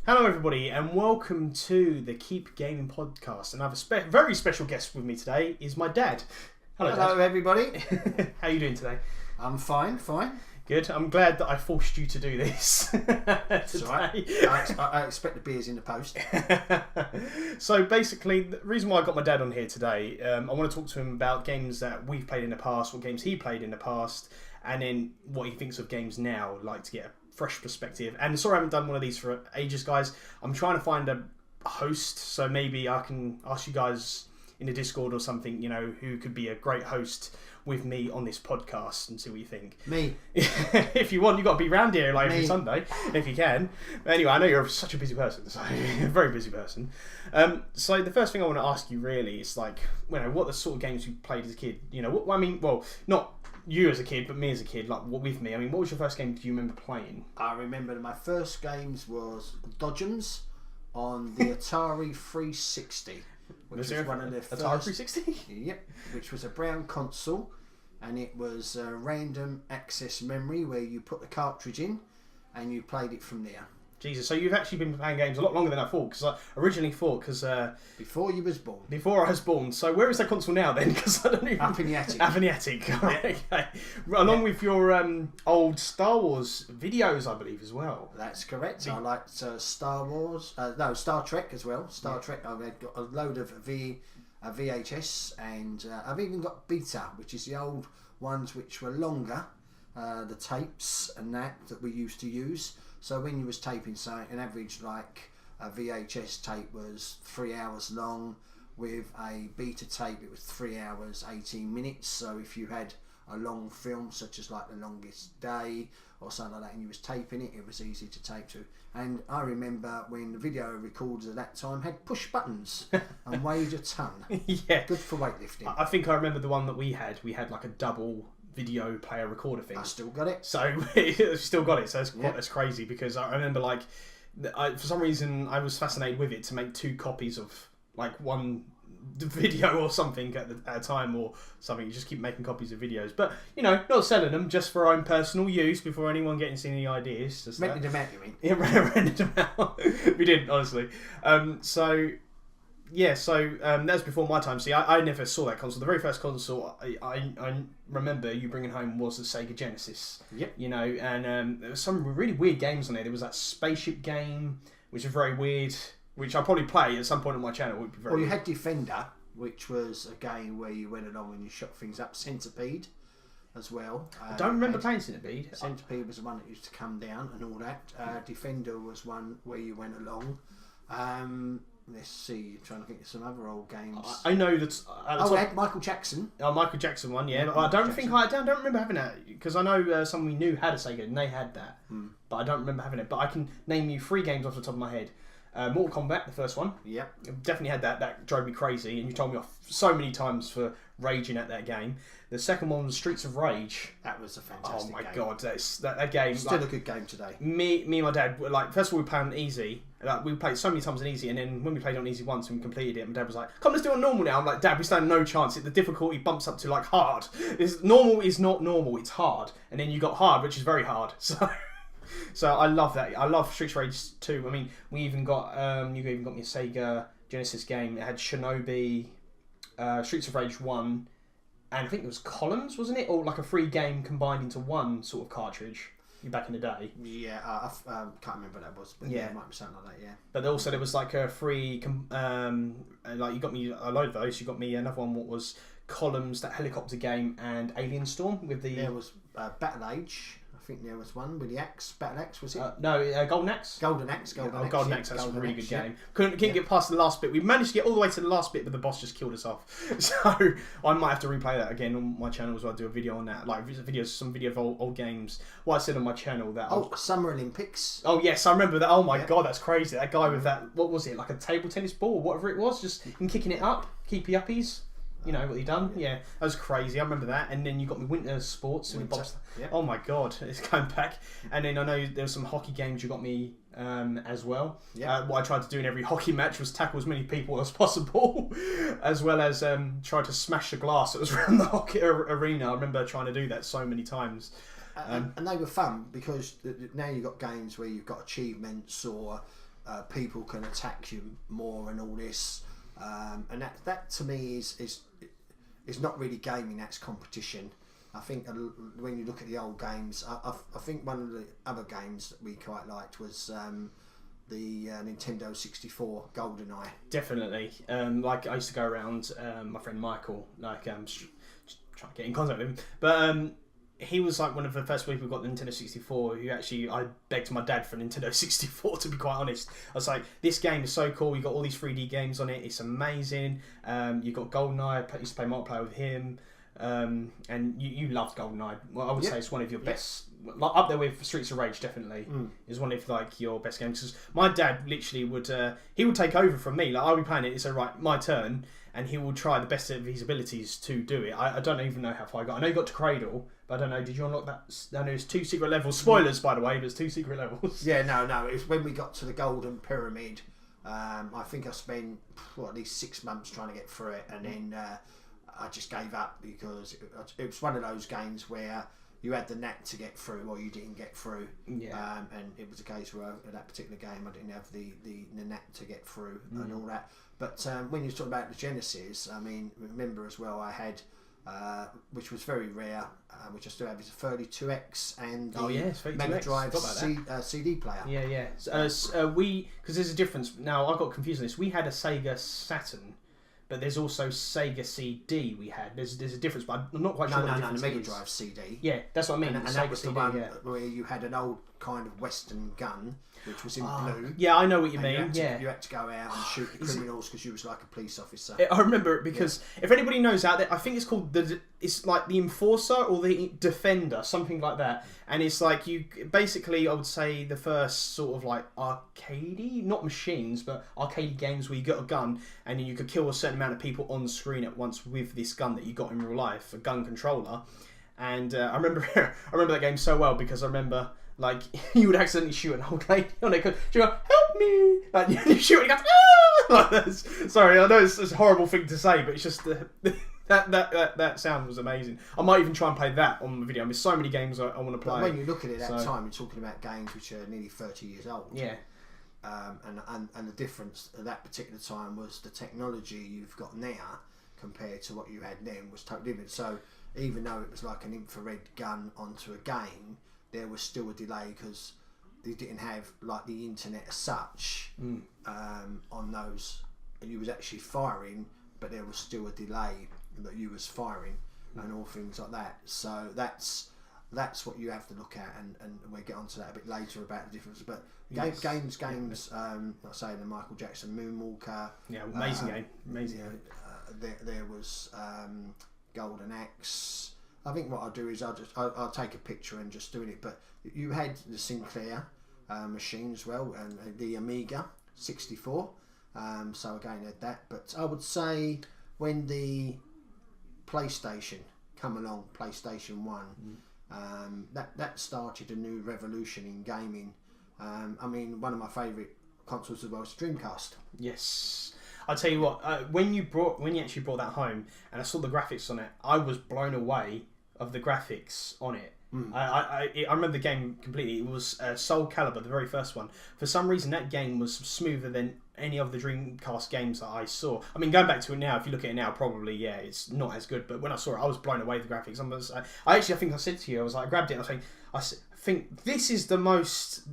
Hello everybody and welcome to the Keep Gaming podcast, and I have a very special guest with me today is my dad. Hello Dad. everybody. How are you doing today? I'm fine. Good. I'm glad that I forced you to do this That's all right. I expect the beers in the post. So basically, the reason why I got my dad on here today, I want to talk to him about games that we've played in the past, what games he played in the past, and then what he thinks of games now, like to get a fresh perspective. And sorry I haven't done one of these for ages, guys. I'm trying to find a host, so maybe I can ask you guys in the Discord or something, you know, who could be a great host with me on this podcast and see what you think. Me. If you want, you've got to be round here like every Sunday, if you can. But anyway, I know you're such a busy person, so you're a very busy person. So the first thing I want to ask you really is, like, you know, what the sort of games you played as a kid? You know, well, not you as a kid, but me as a kid, like with me. I mean, what was your first game do you remember playing? I remember my first games was Dodgems on the Atari 360. Which was one of the first, Atari 360? Yep, which was a brown console, and it was a random access memory where you put the cartridge in and you played it from there. Jesus, so you've actually been playing games a lot longer than I thought, because I originally thought, before you was born. Before I was born. So where is that console now then? Because I don't even... Up in the attic. Up in the attic. Okay. Along with your old Star Wars videos, I believe, as well. That's correct. I liked Star Trek as well. Star Trek, I've got a load of VHS, and I've even got Beta, which is the old ones which were longer, the tapes and that we used to use. So when you was taping, say, an average like a VHS tape was 3 hours long. With a beta tape, it was 3 hours 18 minutes. So if you had a long film, such as like The Longest Day or something like that, and you was taping it, it was easy to tape to. And I remember when the video recorders at that time had push buttons and weighed a ton. Yeah, good for weightlifting. I think I remember the one that we had. We had like a double video player recorder thing. I still got it. So still got it. So that's crazy, because I remember, like, for some reason I was fascinated with it to make two copies of like one video or something at a time or something. You just keep making copies of videos, but you know, not selling them, just for our own personal use before anyone getting any ideas. Just rented them out, you mean? Yeah, rented them out. We did, honestly. That was before my time. See, I never saw that console. The very first console I remember you bringing home was the Sega Genesis. Yep. You know, and there was some really weird games on there. There was that spaceship game, which was very weird, which I'll probably play at some point on my channel. It would be very you had Defender, which was a game where you went along and you shot things up. Centipede as well. I don't remember playing Centipede. Centipede was the one that used to come down and all that. Defender was one where you went along. Let's see, trying to think of some other old games. I know that. I had Michael Jackson. Oh, Michael Jackson one, yeah. But I don't remember having that, because I know someone we knew had a Sega and they had that, but I don't remember having it. But I can name you 3 games off the top of my head. Mortal Kombat, the first one. Yep. Definitely had that. That drove me crazy, and you told me off so many times for raging at that game. The second one was Streets of Rage. That was a fantastic game. Oh my god, that game. Still a good game today. Me and my dad, like, first of all we played on easy. Like, we played so many times on easy, and then when we played on easy once and we completed it, my dad was like, "Come, let's do it on normal now." I'm like, "Dad, we stand no chance. The difficulty bumps up to like hard. Normal is not normal. It's hard, and then you got hard, which is very hard." So I love that. I love Streets of Rage 2. I mean, we even got you even got me a Sega Genesis game. It had Shinobi, Streets of Rage 1, and I think it was Columns, wasn't it? Or like a free game combined into one sort of cartridge back in the day. Yeah, I can't remember what that was, but yeah, it might be something like that, yeah. But also there was like a free, like, you got me a load of those. You got me another one, what was Columns, that helicopter game, and Alien Storm with the... There was Battle Age. I think there was one with the axe. Battle Axe, was it? No, Golden Axe. Golden Axe. Golden Axe. That's a really good game. Couldn't get past the last bit. We managed to get all the way to the last bit, but the boss just killed us off. So I might have to replay that again on my channel as well. Do a video on that, like some video of old games. What I said on my channel that. Summer Olympics. Oh yes, I remember that. Oh my god, that's crazy. That guy with that. What was it? Like a table tennis ball or whatever it was, just kicking it up, keepy uppies. You know what he done? Yeah, that was crazy. I remember that. And then you got me Winter Sports. Oh my god, it's going back. And then I know there were some hockey games you got me as well. What I tried to do in every hockey match was tackle as many people as possible, as well as try to smash the glass that was around the hockey arena. I remember trying to do that so many times. And they were fun because now you've got games where you've got achievements or people can attack you more and all this, and that to me is not really gaming. That's competition. I think when you look at the old games, I think one of the other games that we quite liked was the Nintendo 64 GoldenEye. Definitely. Like I used to go around my friend Michael, like just trying to get in contact with him, but he was like one of the first people who got the Nintendo 64. Who actually, I begged my dad for a Nintendo 64. To be quite honest, I was like, "This game is so cool. You got all these 3D games on it. It's amazing. You got GoldenEye. I used to play multiplayer with him." And you loved GoldenEye. Well, I would say it's one of your best, like, up there with Streets of Rage. Definitely is one of like your best games. Because my dad literally would he would take over from me. Like I'll be playing it. It's right, my turn, and he will try the best of his abilities to do it. I don't even know how far I got. I know you got to Cradle, but I don't know. Did you unlock that? No, there's 2 secret levels. Spoilers, by the way. There's 2 secret levels. Yeah, no. It's when we got to the Golden Pyramid. I think I spent at least 6 months trying to get through it, and then. I just gave up because it was one of those games where you had the knack to get through or you didn't get through. Yeah. And it was a case where in that particular game I didn't have the knack to get through and all that. But when you talk about the Genesis, I mean, remember as well I had, which was very rare, which I still have, is a 32X and the Mega Drive CD player. Yeah. Because there's a difference. Now I got confused on this. We had a Sega Saturn. But there's also Sega CD we had. There's a difference, but I'm not quite sure. No, the Mega Drive CD. Yeah, that's what I mean. And that was the one where you had an old kind of Western gun, which was in blue. Yeah, I know what you mean. You had to go out and shoot the criminals because you was like a police officer. I remember it because if anybody knows out there, I think it's called it's like the Enforcer or the Defender, something like that. And it's like you basically, I would say, the first sort of like arcadey, not machines, but arcadey games where you got a gun and then you could kill a certain amount of people on screen at once with this gun that you got in real life, a gun controller. And I remember that game so well because I remember. Like, you would accidentally shoot an old lady on it. She'd go, help me! Like, you shoot and you go, ah! Like, sorry, I know it's a horrible thing to say, but it's just that sound was amazing. I might even try and play that on the video. There's so many games I want to play. But when you look at it at that time, you're talking about games which are nearly 30 years old. Yeah. And the difference at that particular time was the technology you've got now compared to what you had then was totally different. So even though it was like an infrared gun onto a game, there was still a delay because they didn't have like the internet as such on those, and you was actually firing, but there was still a delay that you was firing and all things like that. So that's what you have to look at, and we'll get onto that a bit later about the difference. But games, like say the Michael Jackson Moonwalker, amazing game. There was Golden Axe. I think what I'll do is I'll take a picture and just doing it. But you had the Sinclair machine as well, and the Amiga 64. So again, had that. But I would say when the PlayStation come along, PlayStation 1, that started a new revolution in gaming. I mean, one of my favourite consoles as well was Dreamcast. Yes. I'll tell you what, when you actually brought that home and I saw the graphics on it, I was blown away of the graphics on it. I remember the game completely. It was Soul Calibur, the very first one. For some reason, that game was smoother than any of the Dreamcast games that I saw. I mean, going back to it now, if you look at it now, probably, it's not as good. But when I saw it, I was blown away with the graphics. I think I said to you, I grabbed it and I think this is the most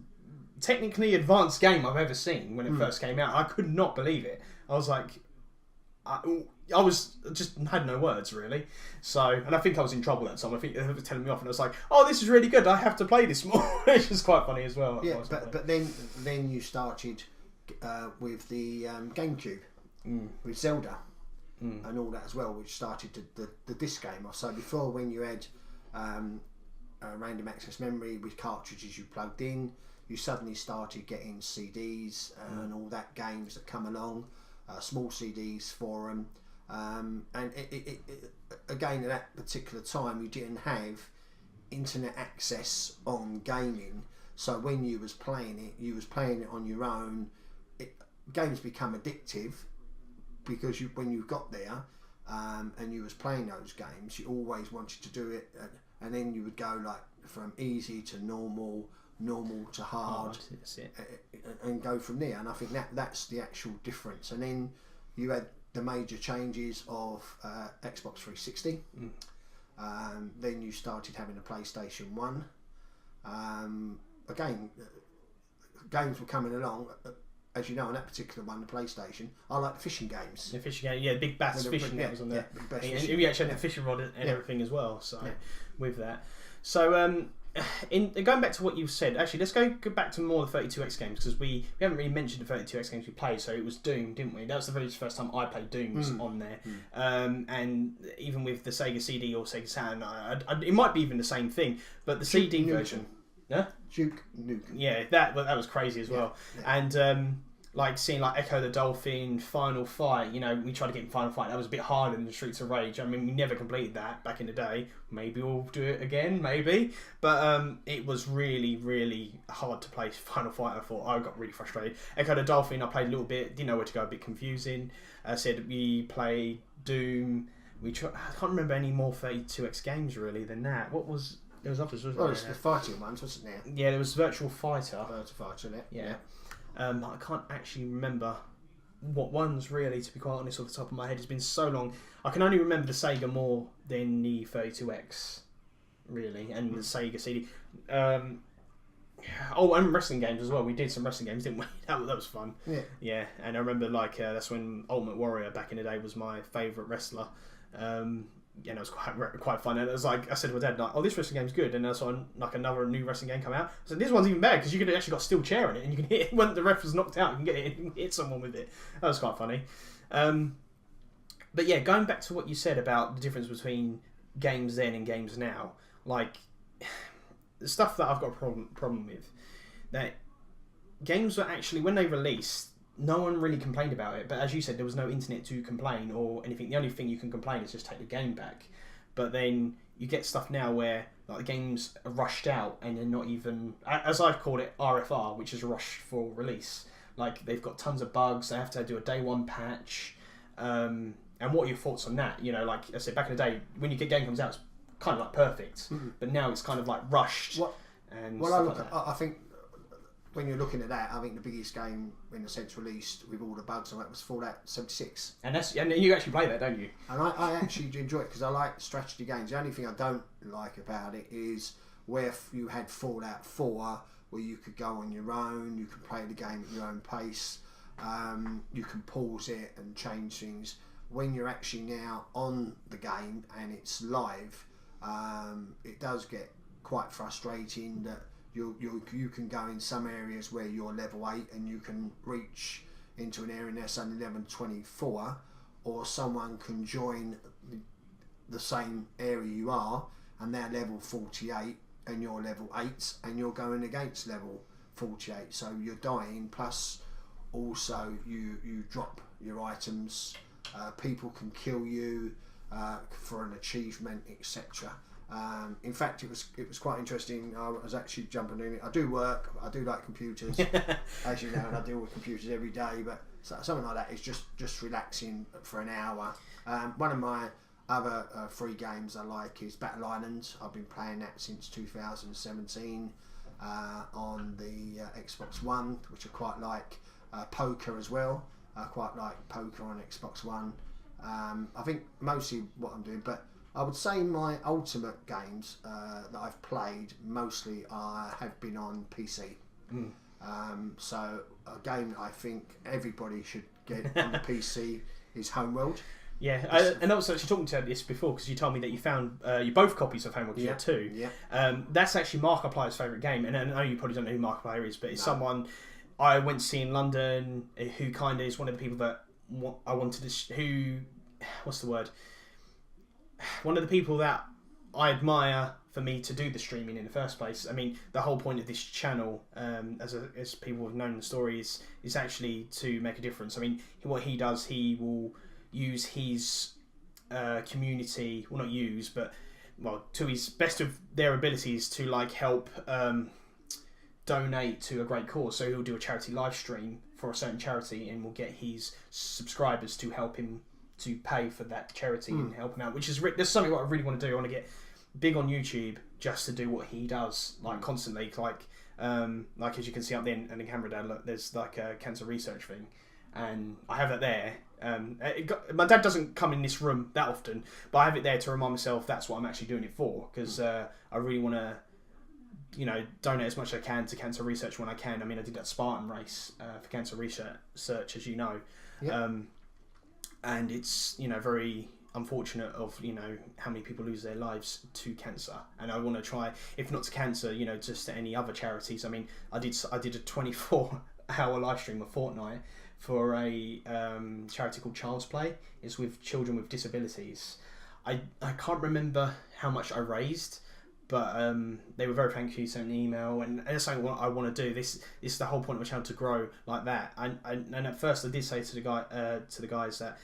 technically advanced game I've ever seen when it first came out. I could not believe it. I was like... I was just had no words really. So, and I think I was in trouble that time. I think they were telling me off, and I was like, "Oh, this is really good. I have to play this more." It's just quite funny as well. Yeah, but then you started with the GameCube with Zelda and all that as well, which started the disc game off. So before, when you had random access memory with cartridges you plugged in, you suddenly started getting CDs and all that games that come along. Small CDs for them, and it again at that particular time you didn't have internet access on gaming, so when you was playing it on your own. Games become addictive because when you got there and you was playing those games, you always wanted to do it, and then you would go like from easy to normal normal to hard, That's it. and go from there. And I think that's the actual difference. And then you had the major changes of Xbox 360. Then you started having a PlayStation 1. Again, games were coming along. As you know, on that particular one, the PlayStation, I like the fishing games. The fishing game, yeah, Big Bass Fishing that was on there. Big Bass And Fishing. we actually had the fishing rod and everything as well. So with that, so going back to what you said, actually, let's go back to more of the 32X games, because we haven't really mentioned the 32X games we played. So it was Doom, didn't we? That was the very first time I played Doom on there. And even with the Sega CD or Sega Saturn, it might be even the same thing, but the CD version. Yeah? Duke Nukem. Yeah, that was crazy as well. And like seeing like Echo the Dolphin, Final Fight, you know, we tried to get in Final Fight. That was a bit harder than the Streets of Rage. I mean, we never completed that back in the day. Maybe we'll do it again, maybe. But it was really, really hard to play Final Fight. I thought I got really frustrated. Echo the Dolphin, I played a little bit, didn't know where to go, a bit confusing. I said we played Doom. I can't remember any more 32X games really than that. What was... There was others, wasn't there? Well, it's the fighting ones, wasn't there? Yeah, there was Virtual Fighter. Virtual Fighter, innit? Yeah. I can't actually remember what ones really, to be quite honest, off the top of my head. It's been so long. I can only remember the Sega more than the 32X, really, and the Sega CD. And wrestling games as well. We did some wrestling games, didn't we? That was fun. Yeah. Yeah, and I remember that's when Ultimate Warrior back in the day was my favourite wrestler. And it was quite fun. And it was like, I said to my dad, like, oh, this wrestling game's good. And I saw like another new wrestling game come out. I said, this one's even better because you could actually got a steel chair in it and you can hit it when the ref was knocked out. You can get it and hit someone with it. That was quite funny. But yeah, going back to what you said about the difference between games then and games now, like the stuff that I've got a problem with, that games were actually, when they released, no one really complained about it, but as you said, there was no internet to complain or anything. The only thing you can complain is just take the game back. But then you get stuff now where like the games are rushed out and they're not even, as I've called it, RFR, which is rush for release. Like they've got tons of bugs. They have to do a day one patch. And what are your thoughts on that? You know, like I said, back in the day, when your game comes out, it's kind of like perfect. But now it's kind of like rushed. I think when you're looking at that, I think the biggest game in a sense released with all the bugs on it was Fallout 76. And you actually play that, don't you? And I actually enjoy it because I like strategy games. The only thing I don't like about it is where you had Fallout 4, where you could go on your own, you could play the game at your own pace, you can pause it and change things. When you're actually now on the game and it's live, it does get quite frustrating that you can go in some areas where you're level 8 and you can reach into an area that's only level 24, or someone can join the same area you are and they're level 48 and you're level 8 and you're going against level 48, so you're dying, plus also you drop your items, people can kill you for an achievement, etc. In fact, it was quite interesting. I was actually jumping in it. I do like computers, as you know, and I deal with computers every day. But something like that is just relaxing for an hour. One of my other free games I like is Battle Island. I've been playing that since 2017 on the Xbox One, which I quite like. Poker as well. I quite like poker on Xbox One. I think mostly what I'm doing, but I would say my ultimate games that I've played mostly have been on PC. So a game that I think everybody should get on the PC is Homeworld. Yeah, and I was actually talking to this before because you told me that you found you both copies of Homeworld. You had two. Yeah. That's actually Markiplier's favourite game, and I know you probably don't know who Markiplier is, but it's someone I went to see in London who kind of is one of the people that I wanted to. What's the word? One of the people that I admire for me to do the streaming in the first place. I mean, the whole point of this channel, as people have known the story, is actually to make a difference. I mean, what he does, he will use his community, well, not use, but to his best of their abilities to like help donate to a great cause. So he'll do a charity live stream for a certain charity, and will get his subscribers to help him to pay for that charity and help him out, which is that's something what I really want to do. I want to get big on YouTube just to do what he does, like constantly. Like Like as you can see up there in the camera down, look, there's like a cancer research thing, and I have that there. My dad doesn't come in this room that often, but I have it there to remind myself that's what I'm actually doing it for, because I really want to, you know, donate as much as I can to cancer research when I can. I mean, I did that Spartan race for cancer research, as you know, and it's, you know, very unfortunate of, you know, how many people lose their lives to cancer, and I want to try, if not to cancer, you know, just to any other charities. I mean, I did a 24-hour live stream a fortnight for a charity called Child's Play. It's with children with disabilities. I can't remember how much I raised, but they were very thankful. Sent me an email, and that's something what I want to do. This is the whole point of a channel, to grow like that. And at first I did say to the guys that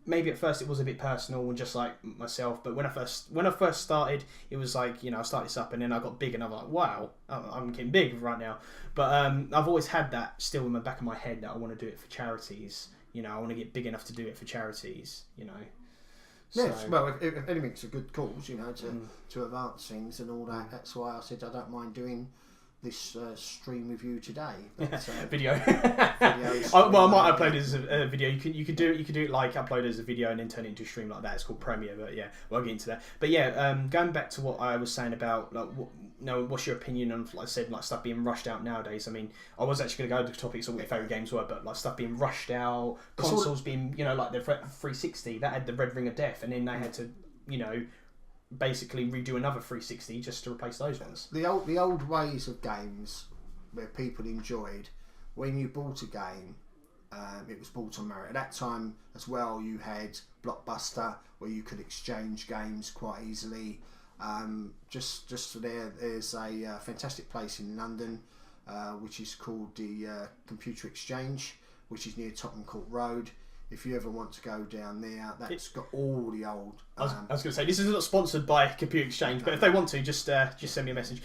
maybe at first it was a bit personal and just like myself, but when I first started, it was like, you know, I started this up and then I got big and I'm like, wow, I'm getting big right now. But I've always had that still in the back of my head that I want to do it for charities. You know, I want to get big enough to do it for charities, you know. Yes, well, if anything's a good cause, you know, to advance things and all that. That's why I said I don't mind doing this stream with you today. But, video. Well, I might upload it as a video. You could do it like upload it as a video and then turn it into a stream like that. It's called Premiere, but yeah, we'll get into that. But yeah, going back to what I was saying about like, what's your opinion on, like I said, like stuff being rushed out nowadays? I mean, I was actually going to go to topics of what your favourite games were, but like stuff being rushed out, consoles being, you know, like the 360 that had the red ring of death, and then they had to, you know, basically redo another 360 just to replace those ones. The old ways of games where people enjoyed, when you bought a game, it was bought on merit. At that time as well, you had Blockbuster where you could exchange games quite easily. There's a fantastic place in London which is called the Computer Exchange, which is near Tottenham Court Road. If you ever want to go down there, that's got all the old. I was going to say, this is not sponsored by Computer Exchange, but if they want to, just send me a message.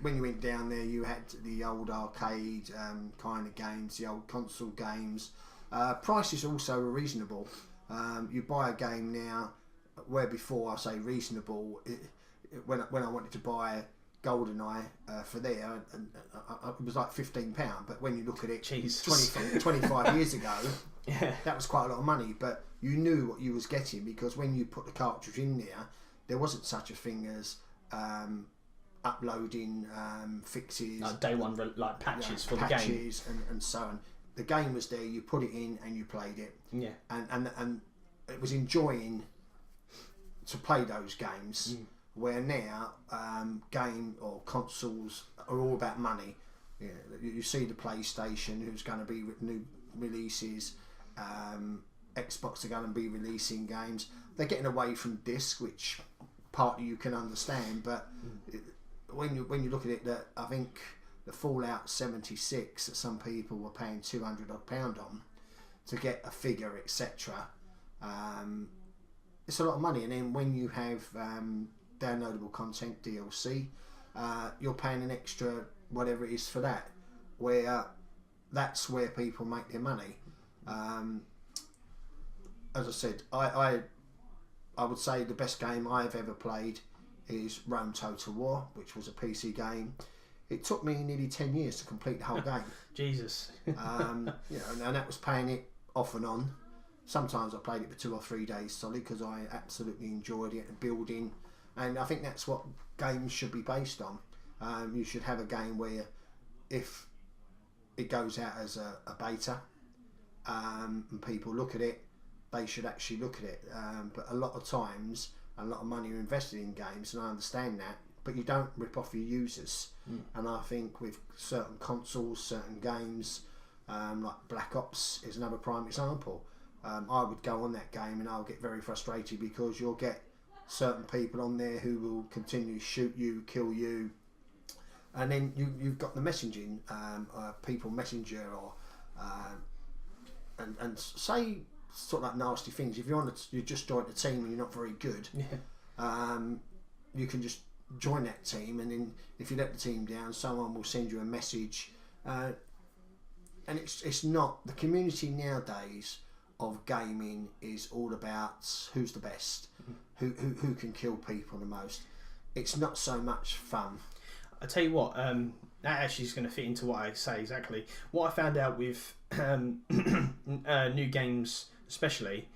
When you went down there, you had the old arcade kind of games, the old console games. Prices also were reasonable. You buy a game now, where before I say reasonable, when I wanted to buy GoldenEye for there, and it was like £15. But when you look at it, 25 years ago, that was quite a lot of money. But you knew what you was getting, because when you put the cartridge in there wasn't such a thing as uploading fixes, day one like patches for the game, and so on. The game was there. You put it in and you played it. Yeah, and it was enjoying to play those games. Where now game or consoles are all about money. Yeah, you see the PlayStation, who's going to be with new releases. Xbox are going to be releasing games. They're getting away from disc, which partly you can understand. But when you look at it, that I think the Fallout 76 that some people were paying £200 on to get a figure, etc. It's a lot of money. And then when you have downloadable content, DLC, you're paying an extra whatever it is for that, where that's where people make their money. As I said, I would say the best game I've ever played is Rome Total War, which was a PC game. It took me nearly 10 years to complete the whole game. Jesus. You know, and that was playing it off and on. Sometimes I played it for 2 or 3 days solid, because I absolutely enjoyed it and building. And I think that's what games should be based on. You should have a game where, if it goes out as a beta and people look at it, they should actually look at it. But a lot of times, a lot of money are invested in games, and I understand that, but you don't rip off your users. And I think with certain consoles, certain games, like Black Ops is another prime example. I would go on that game and I'll get very frustrated, because you'll get certain people on there who will continue to shoot you, kill you, and then you've got the messaging, people messenger, or and say sort of like nasty things. If you just joined a team and you're not very good, you can just join that team, and then if you let the team down, someone will send you a message, and it's not the community nowadays of gaming is all about who's the best, who can kill people the most. It's not so much fun. I tell you what, that actually is going to fit into what I say exactly. What I found out with new games, especially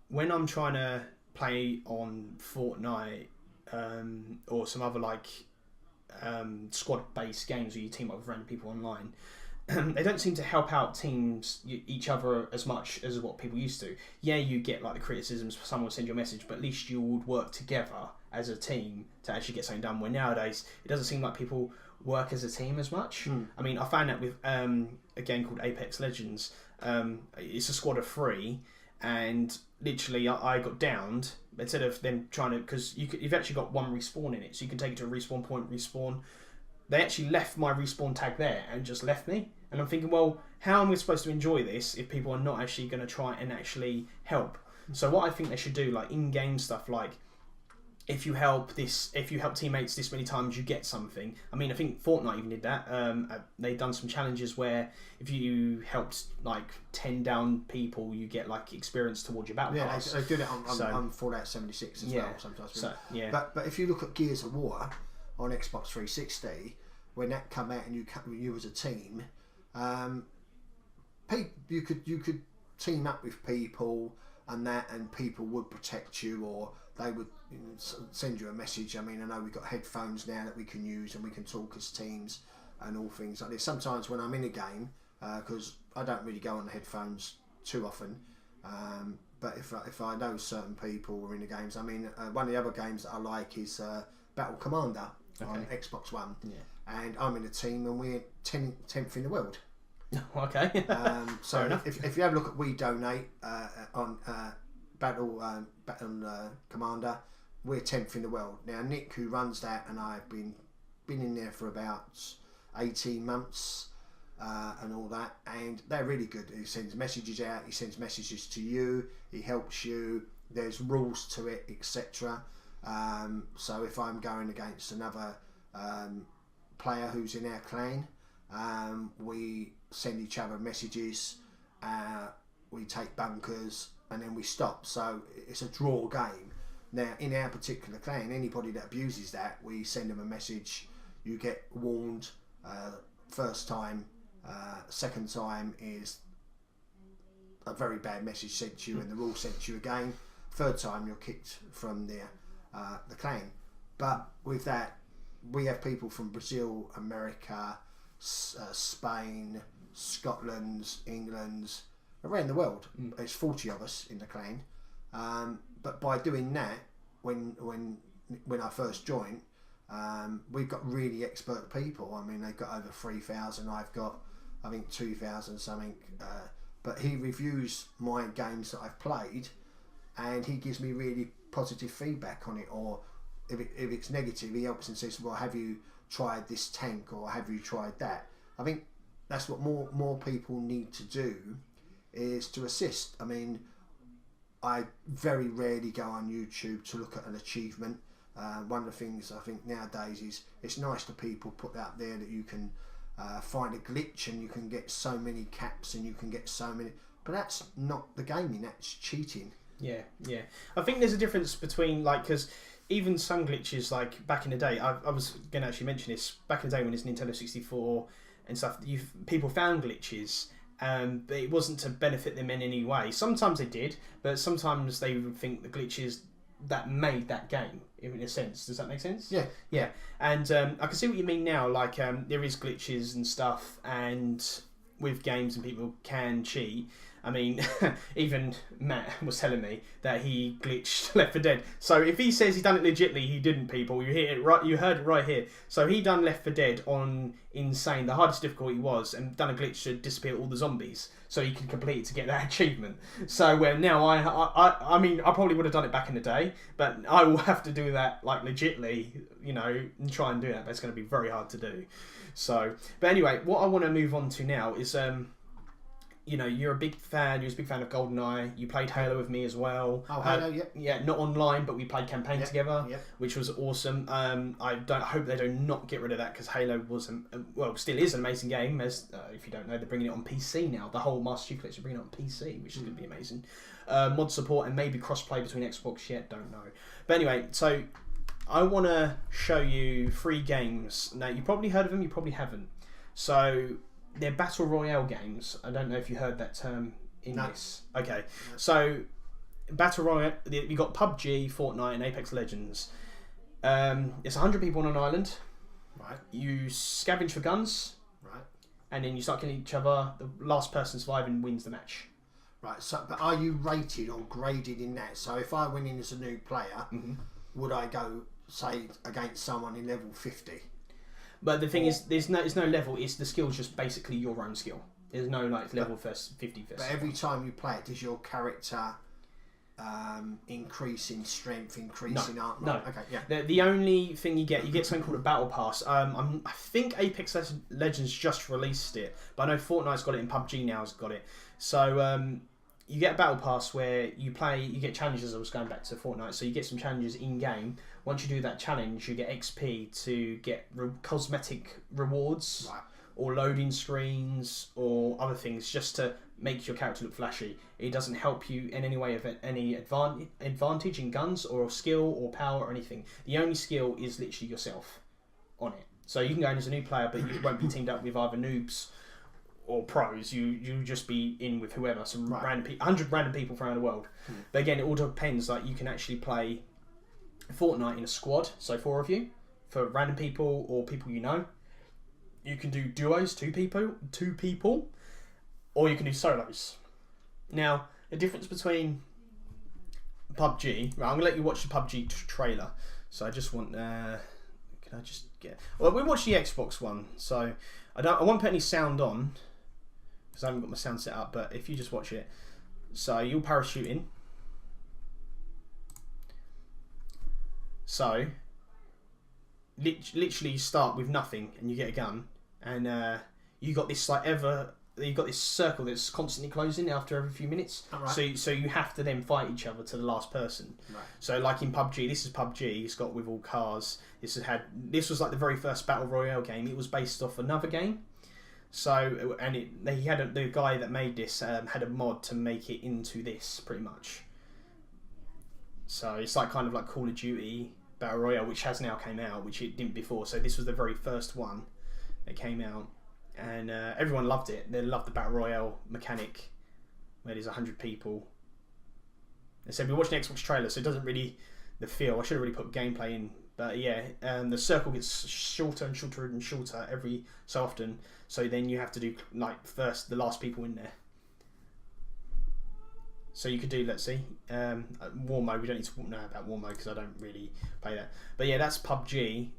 when I'm trying to play on Fortnite or some other like squad-based games where you team up with random people online. They don't seem to help out teams each other as much as what people used to. Yeah, you get like the criticisms, someone will send you a message, but at least you would work together as a team to actually get something done. Where nowadays it doesn't seem like people work as a team as much. I mean, I found that with a game called Apex Legends. It's a squad of 3, and literally I got downed instead of them trying to, because you've actually got one respawn in it, so you can take it to a respawn point, respawn. They actually left my respawn tag there and just left me. And I'm thinking, well, how am I supposed to enjoy this if people are not actually going to try and actually help? So what I think they should do, like in-game stuff, like if you help teammates this many times, you get something. I mean, I think Fortnite even did that. They've done some challenges where if you helped like 10 down people, you get like experience towards your battle pass. They did it on Fallout 76 as well sometimes. So, yeah. But if you look at Gears of War on Xbox 360, when that come out and you as a team, you could team up with people and people would protect you, or they would send you a message. I mean, I know we've got headphones now that we can use and we can talk as teams and all things like this. Sometimes when I'm in a game, because I don't really go on the headphones too often, but if I know certain people are in the games, I mean, one of the other games that I like is Battle Commander on Xbox One, and I'm in a team and we're 10th in the world. Okay. So if you have a look at We Donate on Battle Commander, we're 10th in the world. Now Nick, who runs that, and I've been in there for about 18 months and all that, and they're really good. He sends messages out, he sends messages to you, he helps you, there's rules to it, etc. So if I'm going against another player who's in our clan, we send each other messages, we take bunkers, and then we stop. So it's a draw game. Now in our particular clan, anybody that abuses that, we send them a message, you get warned first time, second time is a very bad message sent to you and the rule sent to you again, third time you're kicked from the clan. But with that, we have people from Brazil, America, Spain, Scotland, England, around the world. There's 40 of us in the clan. But by doing that, when I first joined, we've got really expert people. I mean, they've got over 3,000. I've got, I think, 2,000 something. But he reviews my games that I've played, and he gives me really positive feedback on it. Or if it's negative, he helps and says, well, have you tried this tank, or have you tried that? I think that's what more people need to do, is to assist. I mean, I very rarely go on YouTube to look at an achievement. One of the things I think nowadays is it's nice to people put out there that you can find a glitch and you can get so many caps and you can get so many, but that's not the gaming, that's cheating. Yeah. I think there's a difference between, like, because even some glitches, like back in the day, I was going to actually mention this, back in the day when it's Nintendo 64 and stuff, people found glitches, but it wasn't to benefit them in any way. Sometimes they did, but sometimes they would think the glitches that made that game, in a sense. Does that make sense? Yeah. And I can see what you mean now. Like there is glitches and stuff, and with games, and people can cheat. I mean, even Matt was telling me that he glitched Left 4 Dead. So if he says he done it legitly, he didn't, people. You hear it right. You heard it right here. So he done Left 4 Dead on insane, the hardest difficulty was, and done a glitch to disappear all the zombies, so he could complete it to get that achievement. So now I mean, I probably would have done it back in the day, but I will have to do that like legitly, and try and do that. But it's going to be very hard to do. So, but anyway, what I want to move on to now is you're a big fan. You was a big fan of GoldenEye. You played Halo with me as well. Oh, Halo, yeah. Yeah, not online, but we played campaign together, which was awesome. I hope they do not get rid of that, because Halo was, still is an amazing game. As if you don't know, they're bringing it on PC now. The whole Master Chief Collection are bringing it on PC, which is going to be amazing. Mod support and maybe cross-play between Xbox yet, don't know. But anyway, so I want to show you 3 games. Now, you probably heard of them, you probably haven't. So, they're Battle Royale games. I don't know if you heard that term in this. Okay, no. So, Battle Royale, you've got PUBG, Fortnite, and Apex Legends. It's 100 people on an island. Right. You scavenge for guns. Right. And then you start killing each other. The last person surviving wins the match. Right, so but are you rated or graded in that? So if I went in as a new player, would I go, say, against someone in level 50? But the thing is, there's no level. It's the skill's just basically your own skill. There's no like level first 50 first. But every time you play it, does your character increase in strength, increase in art? No. Okay, yeah. The only thing you get something called a battle pass. I think Apex Legends just released it, but I know Fortnite's got it and PUBG now has got it. So you get a battle pass where you get challenges. I was going back to Fortnite, so you get some challenges in game. Once you do that challenge, you get XP to get cosmetic rewards, right, or loading screens or other things, just to make your character look flashy. It doesn't help you in any way of any advantage in guns or skill or power or anything. The only skill is literally yourself on it. So you can go in as a new player, but you won't be teamed up with either noobs or pros. You just be in with whoever, some random 100 random people from around the world. But again, it all depends. Like, you can actually play Fortnite in a squad, so 4 of you, for random people or people you know. You can do duos, 2 people, or you can do solos. Now, the difference between PUBG, right, I'm gonna let you watch the PUBG trailer. So I just want, can I just get? Well, we watched the Xbox one, so I won't put any sound on because I haven't got my sound set up. But if you just watch it, so you'll parachute in. So literally, you start with nothing and you get a gun, and you got this you've got this circle that's constantly closing after every few minutes. Oh, right. So you have to then fight each other to the last person. Right. So like in PUBG, this is PUBG. It's got with all cars. This was like the very first battle royale game. It was based off another game. So the guy that made this had a mod to make it into this pretty much. So it's like kind of like Call of Duty Battle Royale, which has now came out, which it didn't before. So this was the very first one that came out, and everyone loved it. They loved the Battle Royale mechanic, where there's 100 people. They said we watched an Xbox trailer, so it doesn't really the feel. I should have really put gameplay in, but yeah, the circle gets shorter and shorter and shorter every so often. So then you have to do like first the last people in there. So you could do, let's see, war mode. We don't need to know about war mode because I don't really play that. But yeah, that's PUBG.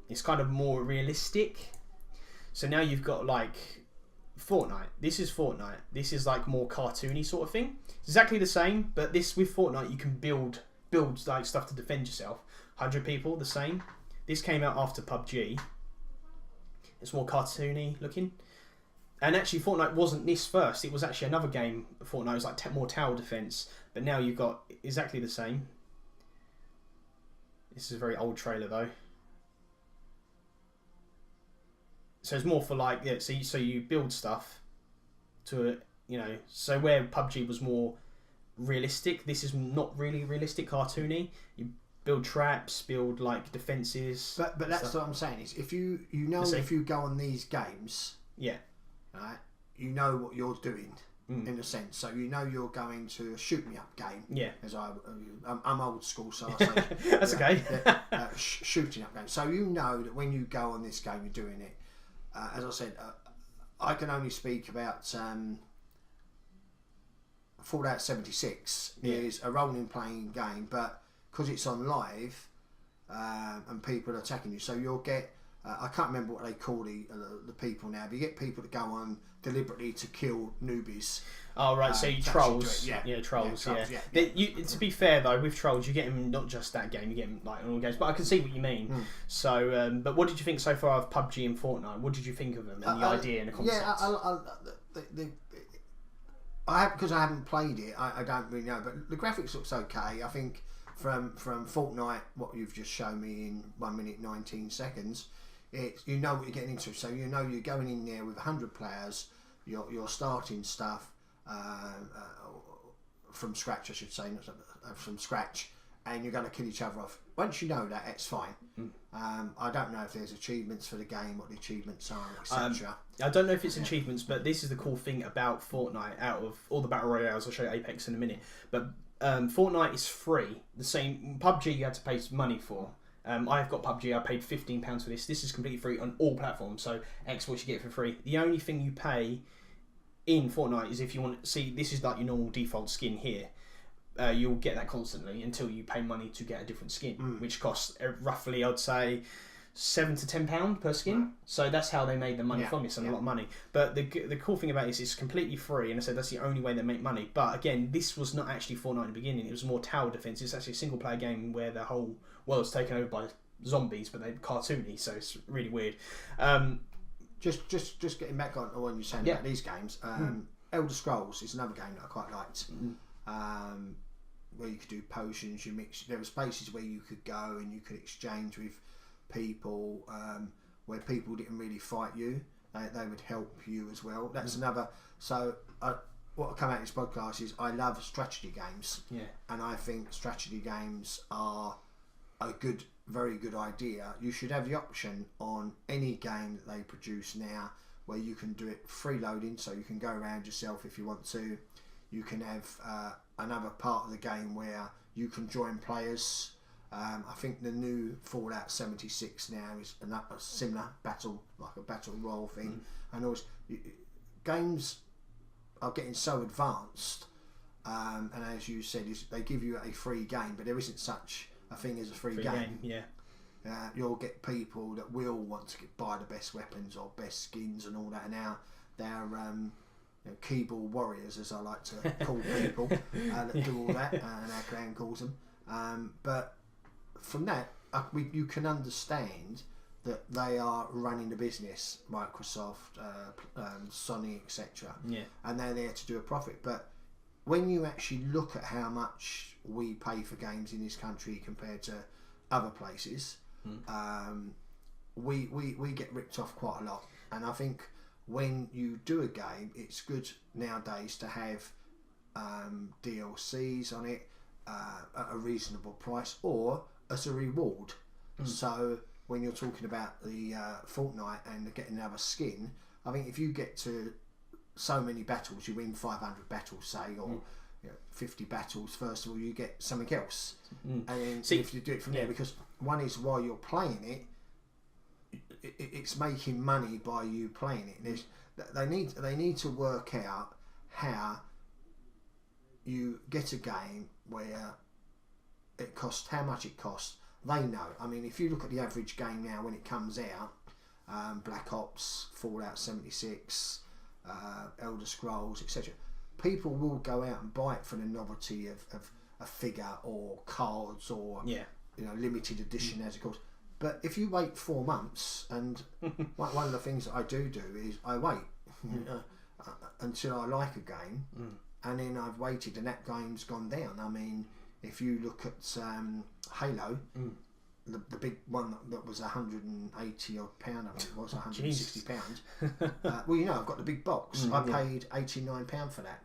It's kind of more realistic. So now you've got like Fortnite. This is Fortnite. This is like more cartoony sort of thing. It's exactly the same, but this with Fortnite you can build like stuff to defend yourself. 100 people, the same. This came out after PUBG. It's more cartoony looking. And actually, Fortnite wasn't this first. It was actually another game. Fortnite was like more tower defense. But now you've got exactly the same. This is a very old trailer though. So it's more for like, yeah. So you build stuff to, so where PUBG was more realistic, this is not really realistic, cartoony. You build traps, build like defenses. But that's stuff. What I'm saying is, if you if you go on these games, yeah. Right, you know what you're doing in a sense. So you know you're going to a shoot me up game. Yeah. As I'm old school, so I say that's okay. Shooting up game. So you know that when you go on this game, you're doing it. As I said, I can only speak about Fallout 76 is a rolling playing game, but because it's on live and people are attacking you, so you'll get. I can't remember what they call the people now, but you get people that go on deliberately to kill newbies. Oh right, so you trolls, trolls. To be fair though, with trolls you get them not just that game, you get them like in all games. But I can see what you mean. So, but what did you think so far of PUBG and Fortnite? What did you think of them and the idea and the concept? Yeah, I have, because I haven't played it. I don't really know, but the graphics looks okay. I think from Fortnite, what you've just shown me in 1 minute 19 seconds. You know what you're getting into, so you know you're going in there with 100 players. You're starting stuff from scratch, I should say, from scratch, and you're going to kill each other off. Once you know that, it's fine. I don't know if there's achievements for the game, what the achievements are, etc. I don't know if it's achievements, but this is the cool thing about Fortnite. Out of all the battle royales, I'll show you Apex in a minute. But Fortnite is free. The same PUBG you had to pay money for. I've got PUBG. I paid £15 for this. This is completely free on all platforms. So Xbox you get it for free. The only thing you pay in Fortnite is if you want to see. This is like your normal default skin here. You'll get that constantly until you pay money to get a different skin, which costs roughly, I'd say, £7 to £10 per skin. Right. So that's how they made the money from this, and a lot of money. But the cool thing about it is it's completely free, and I said that's the only way they make money. But again, this was not actually Fortnite in the beginning. It was more tower defense. It's actually a single player game where the whole world's taken over by zombies, but they're cartoony, so it's really weird. Just getting back on what you're saying about these games. Elder Scrolls is another game that I quite liked. Where you could do potions, there were spaces where you could go and you could exchange with people, where people didn't really fight you. They would help you as well. That's another. So what come out of this podcast is I love strategy games, and I think strategy games are a very good idea. You should have the option on any game that they produce now where you can do it freeloading, so you can go around yourself if you want to. You can have another part of the game where you can join players. I think the new Fallout 76 now is a similar battle, like a battle royale thing. And also, games are getting so advanced, and as you said, they give you a free game, but there isn't such a thing as a free game. You'll get people that will want to buy the best weapons or best skins and all that. And now they're keyboard warriors, as I like to call people, that do all that, and our clan calls them. But from that, you can understand that they are running the business, Microsoft, Sony, etc. And they're there to do a profit. But when you actually look at how much we pay for games in this country compared to other places, we get ripped off quite a lot. And I think when you do a game, it's good nowadays to have DLCs on it at a reasonable price or as a reward. So when you're talking about the Fortnite and getting another skin, I think if you get to so many battles, you win 500 battles, say, or 50 battles, first of all, you get something else. And then if you do it from there, because one is while you're playing it, it's making money by you playing it. They need to work out how you get a game where it costs how much it costs. They know. I mean, if you look at the average game now when it comes out, Black Ops, Fallout 76, Elder Scrolls, etc. People will go out and buy it for the novelty of a figure or cards or limited edition as it calls. But if you wait 4 months, and one of the things that I do is I wait until I like a game, and then I've waited and that game's gone down. I mean, if you look at Halo, the big one that was £180 odd, I think it was £160. Well, I've got the big box. I paid £89 for that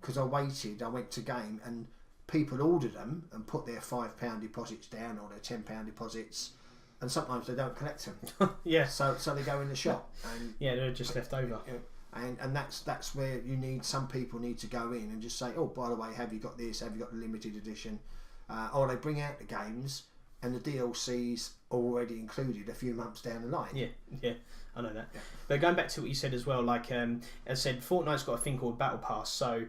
because I waited. I went to game and people order them and put their £5 deposits down or their £10 deposits, and sometimes they don't collect them. So they go in the shop and they're just left over. And that's where some people need to go in and just say, oh, by the way, have you got this? Have you got the limited edition? Or they bring out the games and the DLC's already included a few months down the line. Yeah, I know that. But going back to what you said as well, like as I said, Fortnite's got a thing called Battle Pass, so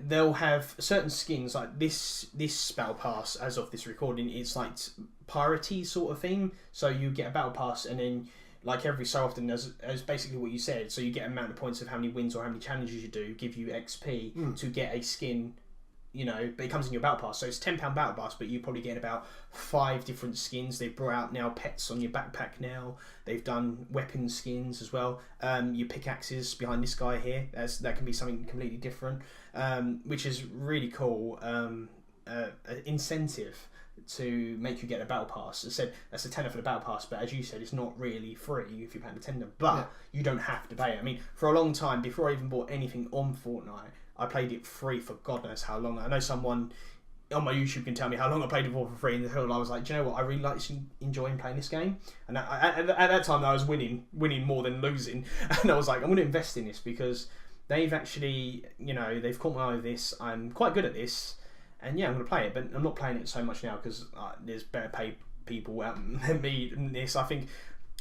they'll have certain skins like this Battle Pass. As of this recording, it's like piratey sort of thing. So you get a Battle Pass, and then like every so often, as basically what you said. So you get an amount of points of how many wins or how many challenges you do, give you XP to get a skin. But it comes in your Battle Pass. So it's £10 Battle Pass, but you probably get about 5 different skins. They've brought out now pets on your backpack now. They've done weapon skins as well. Your pickaxes behind this guy here, that can be something completely different, which is really cool. Incentive to make you get a Battle Pass. As I said, that's a tenner for the Battle Pass, but as you said, it's not really free if you're paying a tenner. But you don't have to pay it. I mean, for a long time, before I even bought anything on Fortnite, I played it free for God knows how long. I know someone on my YouTube can tell me how long I played it for free, and I was like, do you know what? I really like enjoying playing this game. And at that time, I was winning more than losing, and I was like, I'm going to invest in this because they've actually, they've caught my eye with this. I'm quite good at this, and yeah, I'm going to play it. But I'm not playing it so much now because there's better paid people out than me in this. I think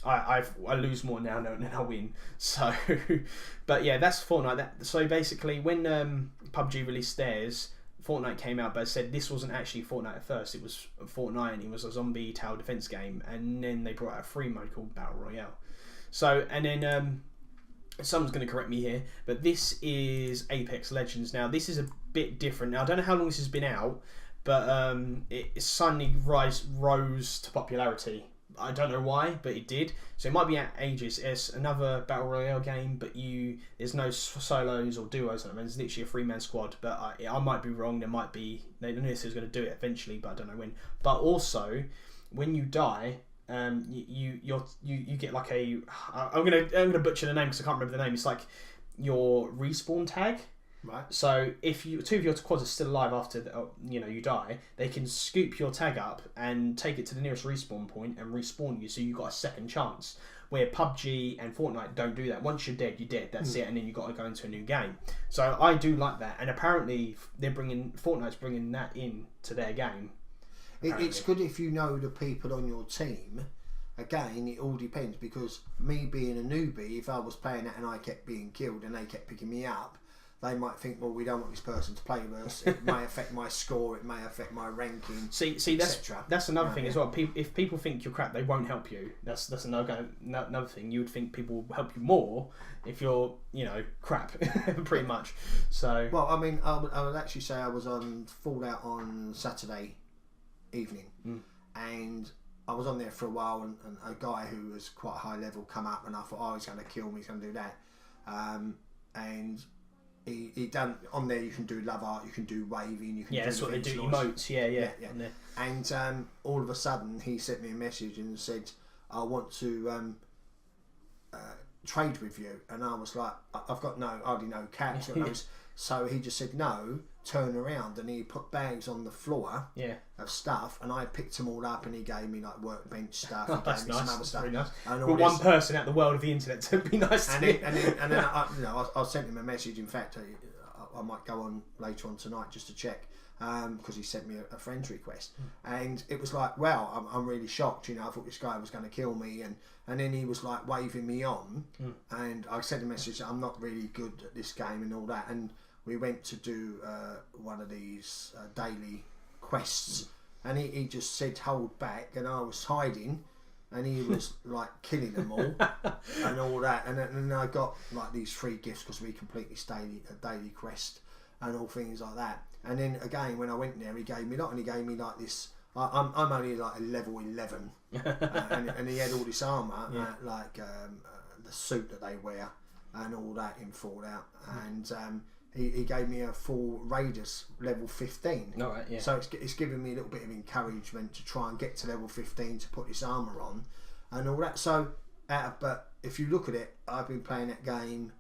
I lose more now than I win. So, but yeah, that's Fortnite. So basically, when PUBG released theirs, Fortnite came out, but said this wasn't actually Fortnite at first. It was Fortnite, and it was a zombie tower defense game, and then they brought out a free mode called Battle Royale. So, and then someone's going to correct me here, but this is Apex Legends. Now, this is a bit different. Now, I don't know how long this has been out, but it suddenly rose to popularity. I don't know why, but it did. So it might be at ages. It's another Battle Royale game, but there's no solos or duos on it. It's literally a 3-man squad, but I might be wrong. They knew this was going to do it eventually, but I don't know when. But also, when you die, you get like I'm gonna butcher the name because I can't remember the name. It's like your respawn tag. Right. So if two of your squads are still alive after you die, they can scoop your tag up and take it to the nearest respawn point and respawn you. So you've got a second chance. Where PUBG and Fortnite don't do that. Once you're dead, you're dead. That's it, and then you got to go into a new game. So I do like that, and apparently Fortnite's bringing that in to their game. It's good if you know the people on your team. Again, it all depends because me being a newbie, if I was playing it and I kept being killed and they kept picking me up, they might think, well, we don't want this person to play with us. It may affect my score. It may affect my ranking. See, that's another thing as well. If people think you're crap, they won't help you. That's another thing. You would think people will help you more if you're crap, pretty much. So well, I mean, I would actually say I was on Fallout on Saturday evening, and I was on there for a while, and a guy who was quite high level come up, and I thought, oh, he's going to kill me. He's going to do that, and he done on there. You can do love art, you can do waving, you can do that's what they do. Emotes, yeah. And all of a sudden, he sent me a message and said, "I want to trade with you." And I was like, "I've got hardly no caps." So he just said, "No, turn around," and he put bags on the floor of stuff, and I picked them all up, and he gave me like workbench stuff. He That's gave me nice. some other stuff. Really nice. And but one person out the world of the internet to be nice to me. And then I sent him a message. In fact, I might go on later on tonight just to check because he sent me a friend's request, and it was like, wow, I'm really shocked. I thought this guy was going to kill me, and then he was like waving me on, and I sent a message that I'm not really good at this game and all that, and we went to do one of these daily quests, and he just said hold back, and I was hiding, and he was like killing them all and all that, and then I got like these free gifts because we completed a daily quest and all things like that. And then again, when I went there, he gave me like this. I'm only like a level 11, and he had all this armour, like the suit that they wear and all that in Fallout, and he gave me a full Raiders level 15. All right, yeah. So it's given me a little bit of encouragement to try and get to level 15 to put this armour on and all that. So, but if you look at it, I've been playing that game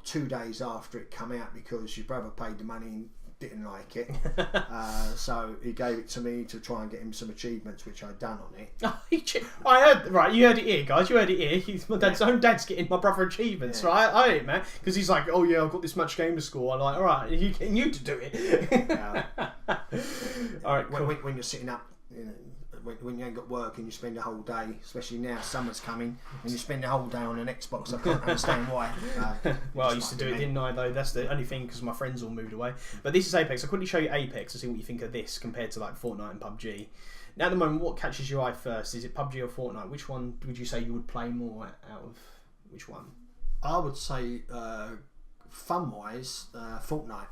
2 days after it come out because your brother paid the money and didn't like it. So he gave it to me to try and get him some achievements, which I'd done on it. I heard, right, you heard it here, guys. You heard it here. My own dad's getting my brother achievements, right? I heard it, man. Because he's like, oh yeah, I've got this much game to score. I'm like, all right, you getting you to do it. All right, cool. When you're sitting up, when you ain't got work and you spend the whole day, especially now summer's coming, and you spend the whole day on an Xbox, I can't understand why. Well, I used to do it, didn't I, though? That's the only thing, because my friends all moved away. But this is Apex. I'll quickly show you Apex to see what you think of this compared to like Fortnite and PUBG. Now, at the moment, what catches your eye first? Is it PUBG or Fortnite? Which one would you say you would play more out of which one? I would say, fun-wise, Fortnite.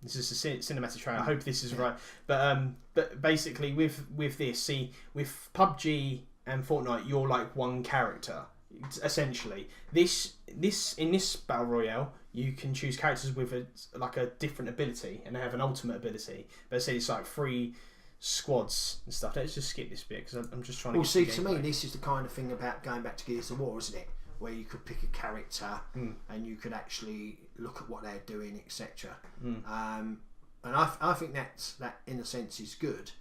This is a cinematic trailer. I hope this is right. But basically with this, see, with PUBG and Fortnite, you're like one character essentially. In this battle royale, you can choose characters with a different ability, and they have an ultimate ability. But say it's like 3 squads and stuff. Let's just skip this bit because I'm just trying to. Well, see, to me, this is the kind of thing about going back to Gears of War, isn't it? where you could pick a character and you could actually look at what they're doing, etc. And I think that in a sense is good,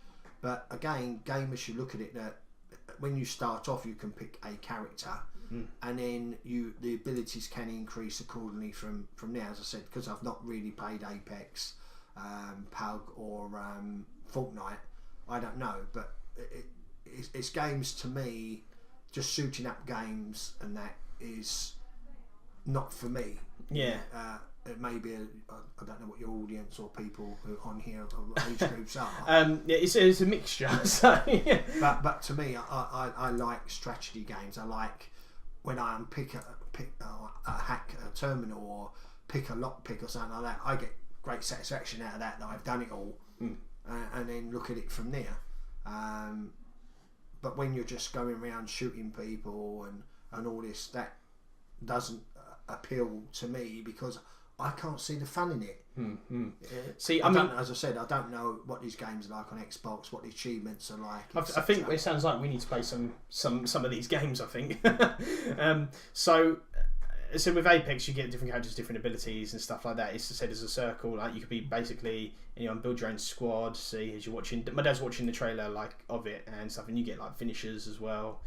but again, gamers should look at it that when you start off, you can pick a character, and then the abilities can increase accordingly from there. As I said, because I've not really played Apex, PUG, or Fortnite, I don't know, but it's games to me. Just shooting up games and that is not for me. Yeah. It may be I don't know what your audience or people who on here or age groups are. It's a mixture. So yeah. But to me, I like strategy games. I like when I pick a hack a terminal or pick a lockpick or something like that. I get great satisfaction out of that I've done it all, and then look at it from there. But when you're just going around shooting people and all this, that doesn't appeal to me because I can't see the fun in it. See, as I said, I don't know what these games are like on Xbox, what the achievements are like. I think it sounds like we need to play some of these games. I think. So with Apex, you get different characters, different abilities and stuff like that. It's said as a circle. Like you could be basically anyone, build your own squad. See, as you're watching, my dad's watching the trailer of it and stuff, and you get like finishers as well.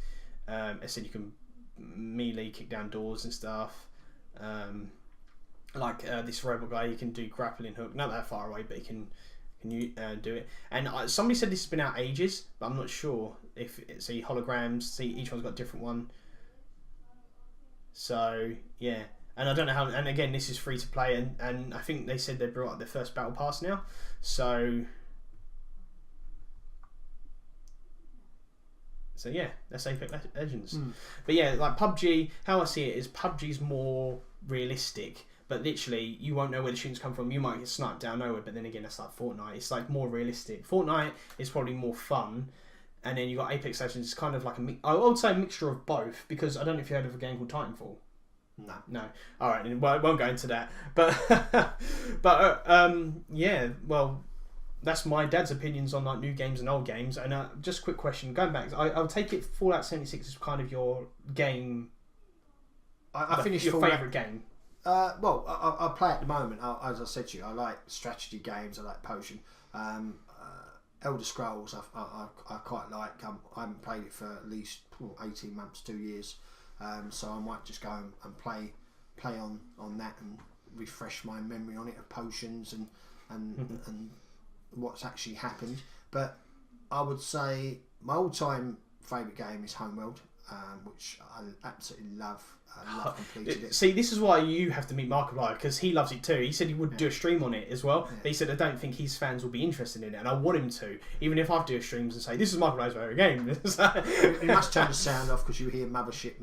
I said you can melee, kick down doors and stuff. This robot guy, he can do grappling hook. Not that far away, but he can do it. And somebody said this has been out ages, but I'm not sure if see holograms. See, each one's got a different one. So yeah, and I don't know how. And again, this is free to play, and I think they said they brought up their first battle pass now. So yeah, that's Apex Legends. But yeah, like PUBG, how I see it is PUBG's more realistic. But literally, you won't know where the shootings come from. You might get sniped down nowhere. But then again, that's like Fortnite. It's like more realistic. Fortnite is probably more fun. And then you got Apex Legends. It's kind of like I would say a mixture of both, because I don't know if you heard of a game called Titanfall. No. All right, well, I won't go into that. But yeah. Well, that's my dad's opinions on like new games and old games. And just a quick question, going back, I'll take it. Fallout 76 is kind of your game. I finished your favourite game. Well, I play at the moment. As I said to you, I like strategy games. I like Potion. Elder Scrolls, I quite like. I haven't played it for at least 18 months, 2 years. So I might just go and play on that and refresh my memory on it of potions and what's actually happened. But I would say my all-time favourite game is Homeworld, which I absolutely love. I've completed it. See, this is why you have to meet Markiplier, because he loves it too. He said he would do a stream on it as well. Yeah. But he said, I don't think his fans will be interested in it, and I want him to, even if I do streams and say, this is Markiplier's favourite game. You must turn the sound off because you hear mothership.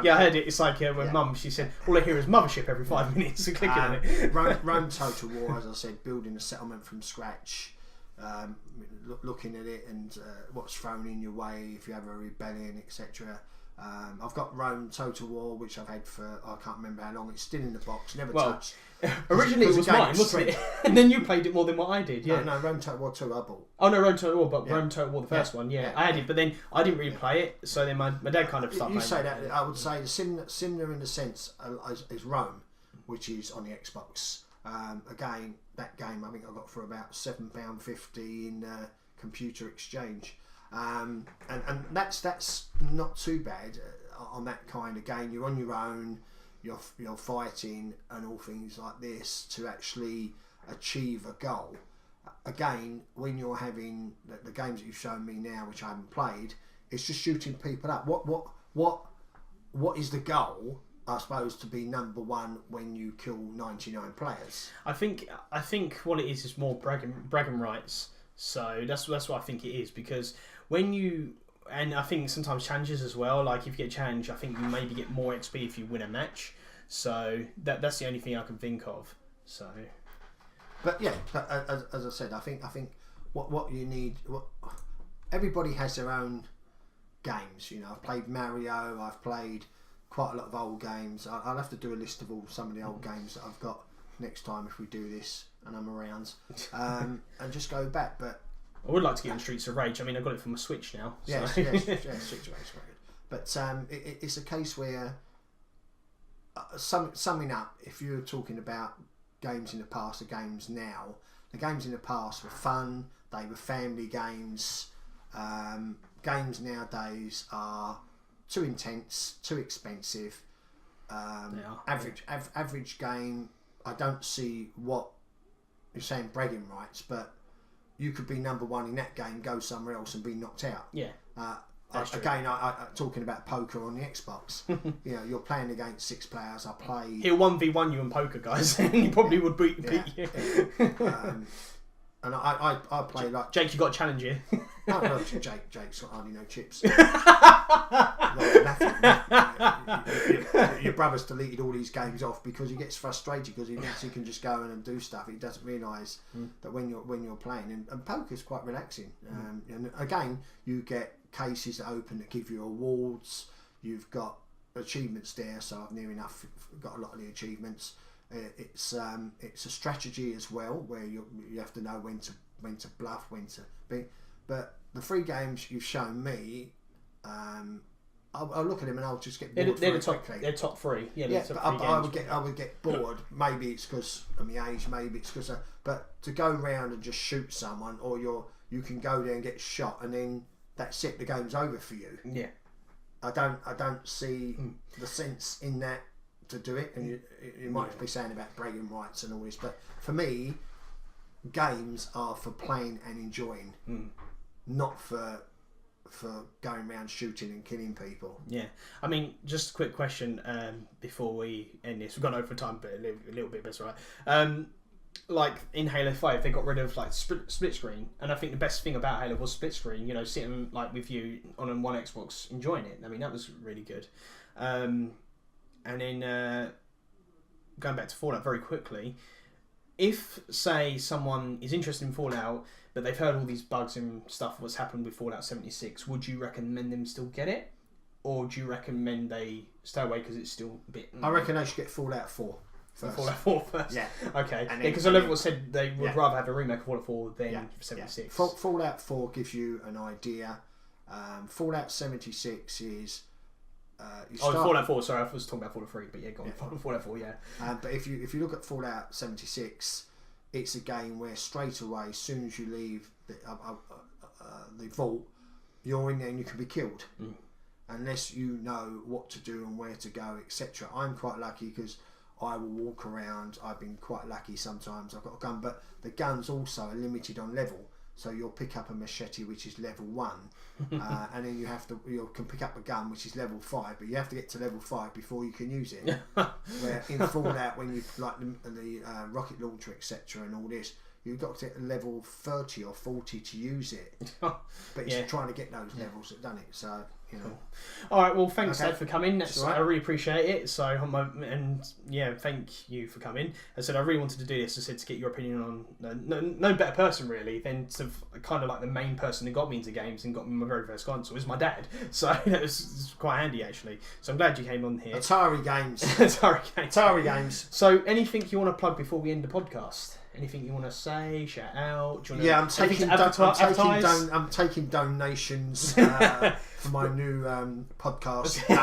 Yeah, I heard it. It's like when Mum, she said, all I hear is mothership every 5 minutes, and clicking on it. Rome Total War, as I said, building a settlement from scratch. Looking at it and what's thrown in your way if you have a rebellion, etc. I've got Rome Total War, which I've had for I can't remember how long. It's still in the box, never touched. Originally it was mine, wasn't it? And then you played it more than what I did. Yeah. No, Rome Total War 2 I bought. Oh no, Rome Total War, but Rome Total War the first one. Yeah, I had it, but then I didn't really play it. So then my dad kind of started. You say that, I would say the similar in the sense is Rome, which is on the Xbox. Again, that game I think I got for about £7.50 in Computer Exchange, and that's not too bad on that kind of game. You're on your own, you're fighting and all things like this to actually achieve a goal. Again, when you're having the games that you've shown me now, which I haven't played, it's just shooting people up. What is the goal? I suppose to be number one when you kill 99 players. I think what it is more bragging rights. So that's what I think it is, because when you, and I think sometimes challenges as well. Like if you get challenged, I think you maybe get more XP if you win a match. So that's the only thing I can think of. So, but yeah, as I said, I think what you need. Everybody has their own games. You know, I've played Mario. I've played quite a lot of old games. I'll have to do a list of some of the old games that I've got next time if we do this and I'm around, and just go back. But I would like to get on Streets of Rage. I mean, I've got it for my Switch now. So. Yeah, Streets of Rage is great. But it's a case where, summing up, if you're talking about games in the past, the games now, the games in the past were fun, they were family games. Games nowadays are too intense, too expensive. Average game, I don't see what you're saying, bragging rights, but you could be number one in that game, go somewhere else and be knocked out. Yeah. Again, I talking about poker on the Xbox. You know, you're playing against 6 players. I play. He'll 1v1 you in poker, guys, and he probably would beat you. And I play like Jake. You got to challenge you. No, Jake's got hardly no chips. Your brother's deleted all these games off because he gets frustrated because he thinks he can just go in and do stuff. He doesn't realise that when you're playing, and poker's quite relaxing. And again, you get cases that open that give you awards. You've got achievements there, so I've near enough got a lot of the achievements. It's a strategy as well, where you have to know when to bluff, when to be. But the 3 games you've shown me, I'll look at them and I'll just get bored. They're top 3. Yeah, but I would get bored. Maybe it's because of my age. Maybe it's because. But to go round and just shoot someone, or you can go there and get shot, and then that's it. The game's over for you. Yeah. I don't see the sense in that to do it. And you might be saying about bragging rights and all this, but for me, games are for playing and enjoying, not for going around shooting and killing people. Yeah, I mean, just a quick question before we end this. We've gone over for time, but a little bit better, right? Like in Halo 5, they got rid of like split screen, and I think the best thing about Halo was split screen. You know, sitting like with you on one Xbox, enjoying it. I mean, that was really good. And then going back to Fallout very quickly, if say someone is interested in Fallout, but they've heard all these bugs and stuff what's happened with Fallout 76, would you recommend them still get it, or do you recommend they stay away because it's still a bit? I reckon they should get Fallout 4 first. Fallout 4 first. Yeah. Okay. Because a lot of people said they would rather have a remake of Fallout 4 than 76. Yeah. Fallout 4 gives you an idea. Fallout 76 is. Fallout 4. Sorry, I was talking about Fallout 3, but yeah, go on. Fallout 4, yeah. But if you look at Fallout 76, it's a game where straight away, as soon as you leave the vault, you're in there and you can be killed, unless you know what to do and where to go, etc. I'm quite lucky because I will walk around. I've been quite lucky sometimes. I've got a gun, but the guns also are limited on level. So you'll pick up a machete, which is level 1, and then you can pick up a gun, which is level 5, but you have to get to level 5 before you can use it. Where in Fallout, when you like the rocket launcher, etc., and all this, you've got to get level 30 or 40 to use it. But it's trying to get those levels that done it. So you know. Cool. All right. Well, thanks, Okay. Dad, for coming. Right. I really appreciate it. So, thank you for coming. I said I really wanted to do this. I said to get your opinion on no better person really than to kind of like the main person who got me into games and got me my very first console was my dad. So it was quite handy actually. So I'm glad you came on here. Atari games. Atari games. So anything you want to plug before we end the podcast? Anything you want to say? Shout out? Do you want to, I'm taking donations for my new podcast. No,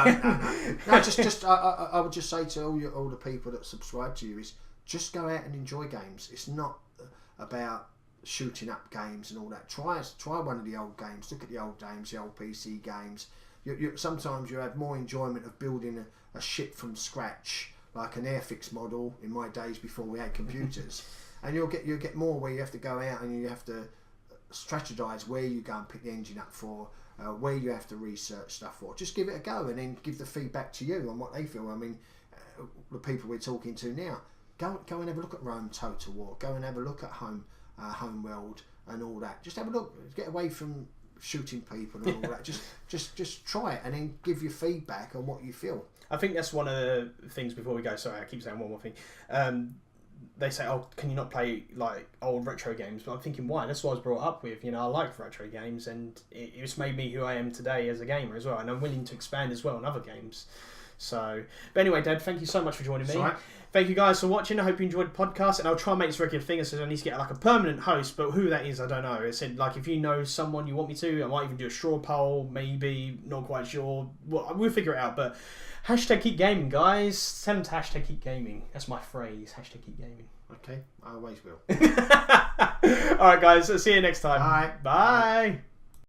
I would just say to all the people that subscribe to you is just go out and enjoy games. It's not about shooting up games and all that. Try one of the old games. Look at the old games, the old PC games. Sometimes you have more enjoyment of building a ship from scratch, like an Airfix model in my days before we had computers. And you'll get more where you have to go out and you have to strategize where you go and pick the engine up for, where you have to research stuff for. Just give it a go and then give the feedback to you on what they feel. I mean, the people we're talking to now, go and have a look at Rome Total War. Go and have a look at Homeworld and all that. Just have a look. Get away from shooting people and all that. Just try it and then give your feedback on what you feel. I think that's one of the things before we go. Sorry, I keep saying one more thing. They say, "Oh, can you not play like old retro games?" But I'm thinking, why? That's what I was brought up with. You know, I like retro games, and it's made me who I am today as a gamer as well. And I'm willing to expand as well on other games. So, but anyway, Dad, thank you so much for joining me. All right. Thank you guys for watching. I hope you enjoyed the podcast, and I'll try and make this a regular thing. So I need to get like a permanent host, but who that is, I don't know. It said like if you know someone you want me to, I might even do a straw poll, maybe. Not quite sure. Well, we'll figure it out. But hashtag keep gaming, guys. Tell them to hashtag keep gaming. That's my phrase. Hashtag keep gaming. Okay, I always will. All right, guys. See you next time. Bye. Bye. Bye.